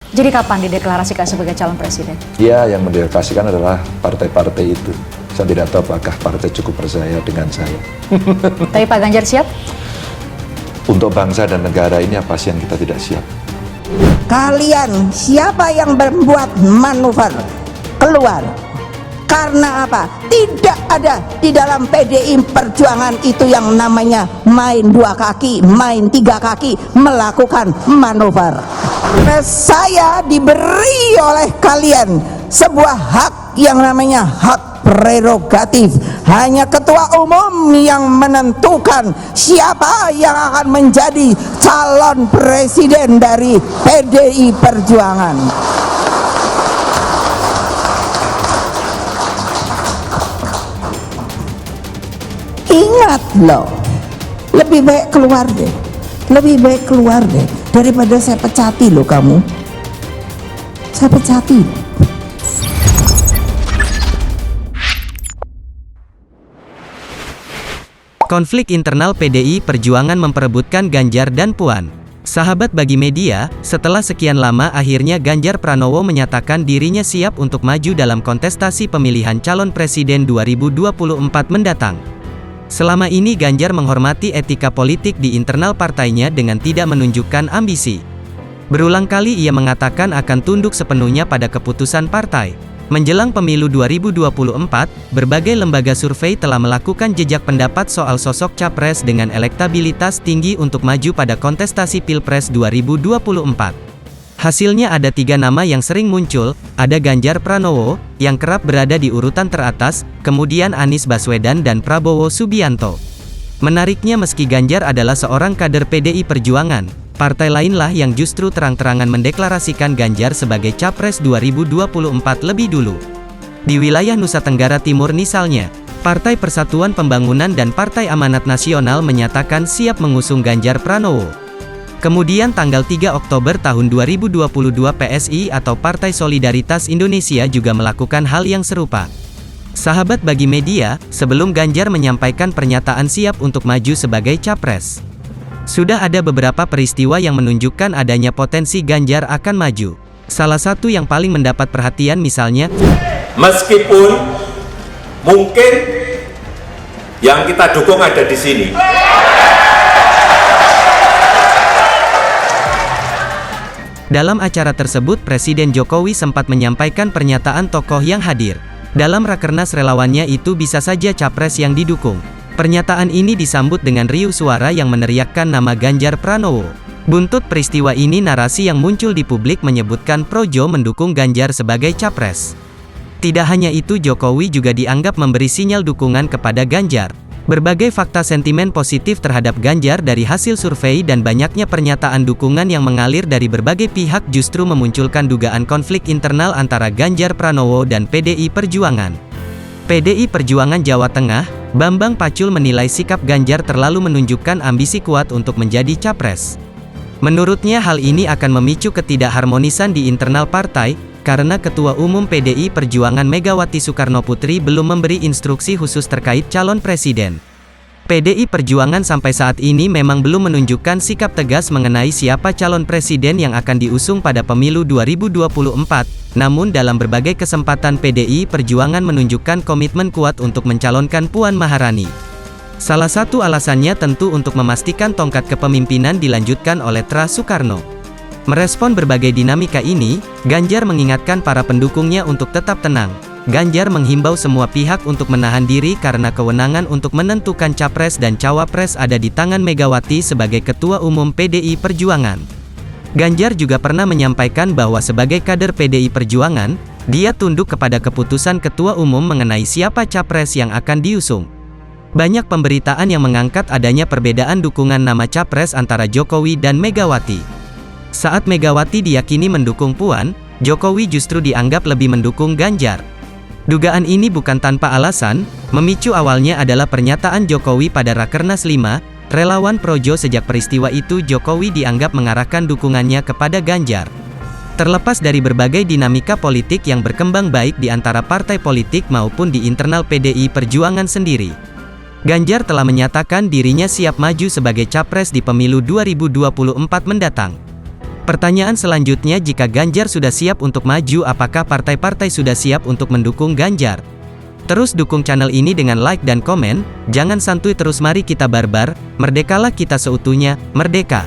Jadi kapan dideklarasikan sebagai calon presiden? Ya, yang mendeklarasikan adalah partai-partai itu. Saya tidak tahu apakah partai cukup percaya dengan saya. Tapi Pak Ganjar siap? Untuk bangsa dan negara ini apa sih yang kita tidak siap? Kalian siapa yang membuat manuver keluar? Karena apa? Tidak ada di dalam PDI Perjuangan itu yang namanya main dua kaki, main tiga kaki, melakukan manuver. Saya diberi oleh kalian sebuah hak yang namanya hak prerogatif. Hanya ketua umum yang menentukan siapa yang akan menjadi calon presiden dari PDI Perjuangan. Ingat loh, lebih baik keluar deh, lebih baik keluar deh daripada saya pecati loh kamu. Saya pecati. Konflik internal PDI Perjuangan memperebutkan Ganjar dan Puan. Sahabat bagi media, setelah sekian lama akhirnya Ganjar Pranowo menyatakan dirinya siap untuk maju dalam kontestasi pemilihan calon presiden 2024 mendatang. Selama ini Ganjar menghormati etika politik di internal partainya dengan tidak menunjukkan ambisi. Berulang kali ia mengatakan akan tunduk sepenuhnya pada keputusan partai. Menjelang pemilu 2024, berbagai lembaga survei telah melakukan jejak pendapat soal sosok capres dengan elektabilitas tinggi untuk maju pada kontestasi Pilpres 2024. Hasilnya ada 3 nama yang sering muncul, ada Ganjar Pranowo, yang kerap berada di urutan teratas, kemudian Anies Baswedan dan Prabowo Subianto. Menariknya meski Ganjar adalah seorang kader PDI Perjuangan, partai lainlah yang justru terang-terangan mendeklarasikan Ganjar sebagai Capres 2024 lebih dulu. Di wilayah Nusa Tenggara Timur misalnya, Partai Persatuan Pembangunan dan Partai Amanat Nasional menyatakan siap mengusung Ganjar Pranowo. Kemudian tanggal 3 Oktober tahun 2022 PSI atau Partai Solidaritas Indonesia juga melakukan hal yang serupa. Sahabat bagi media, sebelum Ganjar menyampaikan pernyataan siap untuk maju sebagai capres, sudah ada beberapa peristiwa yang menunjukkan adanya potensi Ganjar akan maju. Salah satu yang paling mendapat perhatian misalnya, meskipun mungkin yang kita dukung ada di sini, dalam acara tersebut Presiden Jokowi sempat menyampaikan pernyataan tokoh yang hadir dalam rakernas relawannya itu bisa saja capres yang didukung. Pernyataan ini disambut dengan riuh suara yang meneriakkan nama Ganjar Pranowo. Buntut peristiwa ini narasi yang muncul di publik menyebutkan Projo mendukung Ganjar sebagai capres. Tidak hanya itu, Jokowi juga dianggap memberi sinyal dukungan kepada Ganjar. Berbagai fakta sentimen positif terhadap Ganjar dari hasil survei dan banyaknya pernyataan dukungan yang mengalir dari berbagai pihak justru memunculkan dugaan konflik internal antara Ganjar Pranowo dan PDI Perjuangan. PDI Perjuangan Jawa Tengah, Bambang Pacul menilai sikap Ganjar terlalu menunjukkan ambisi kuat untuk menjadi capres. Menurutnya hal ini akan memicu ketidakharmonisan di internal partai, karena Ketua Umum PDI Perjuangan Megawati Soekarnoputri belum memberi instruksi khusus terkait calon presiden. PDI Perjuangan sampai saat ini memang belum menunjukkan sikap tegas mengenai siapa calon presiden yang akan diusung pada pemilu 2024, namun dalam berbagai kesempatan PDI Perjuangan menunjukkan komitmen kuat untuk mencalonkan Puan Maharani. Salah satu alasannya tentu untuk memastikan tongkat kepemimpinan dilanjutkan oleh Tra Soekarno. Merespon berbagai dinamika ini, Ganjar mengingatkan para pendukungnya untuk tetap tenang. Ganjar menghimbau semua pihak untuk menahan diri karena kewenangan untuk menentukan capres dan cawapres ada di tangan Megawati sebagai Ketua Umum PDI Perjuangan. Ganjar juga pernah menyampaikan bahwa sebagai kader PDI Perjuangan, dia tunduk kepada keputusan Ketua Umum mengenai siapa capres yang akan diusung. Banyak pemberitaan yang mengangkat adanya perbedaan dukungan nama capres antara Jokowi dan Megawati. Saat Megawati diyakini mendukung Puan, Jokowi justru dianggap lebih mendukung Ganjar. Dugaan ini bukan tanpa alasan, memicu awalnya adalah pernyataan Jokowi pada Rakernas 5, relawan Projo sejak peristiwa itu Jokowi dianggap mengarahkan dukungannya kepada Ganjar. Terlepas dari berbagai dinamika politik yang berkembang baik di antara partai politik maupun di internal PDI Perjuangan sendiri, Ganjar telah menyatakan dirinya siap maju sebagai capres di pemilu 2024 mendatang. Pertanyaan selanjutnya, jika Ganjar sudah siap untuk maju, apakah partai-partai sudah siap untuk mendukung Ganjar? Terus dukung channel ini dengan like dan komen, jangan santuy terus, mari kita barbar, merdekalah kita seutuhnya, merdeka!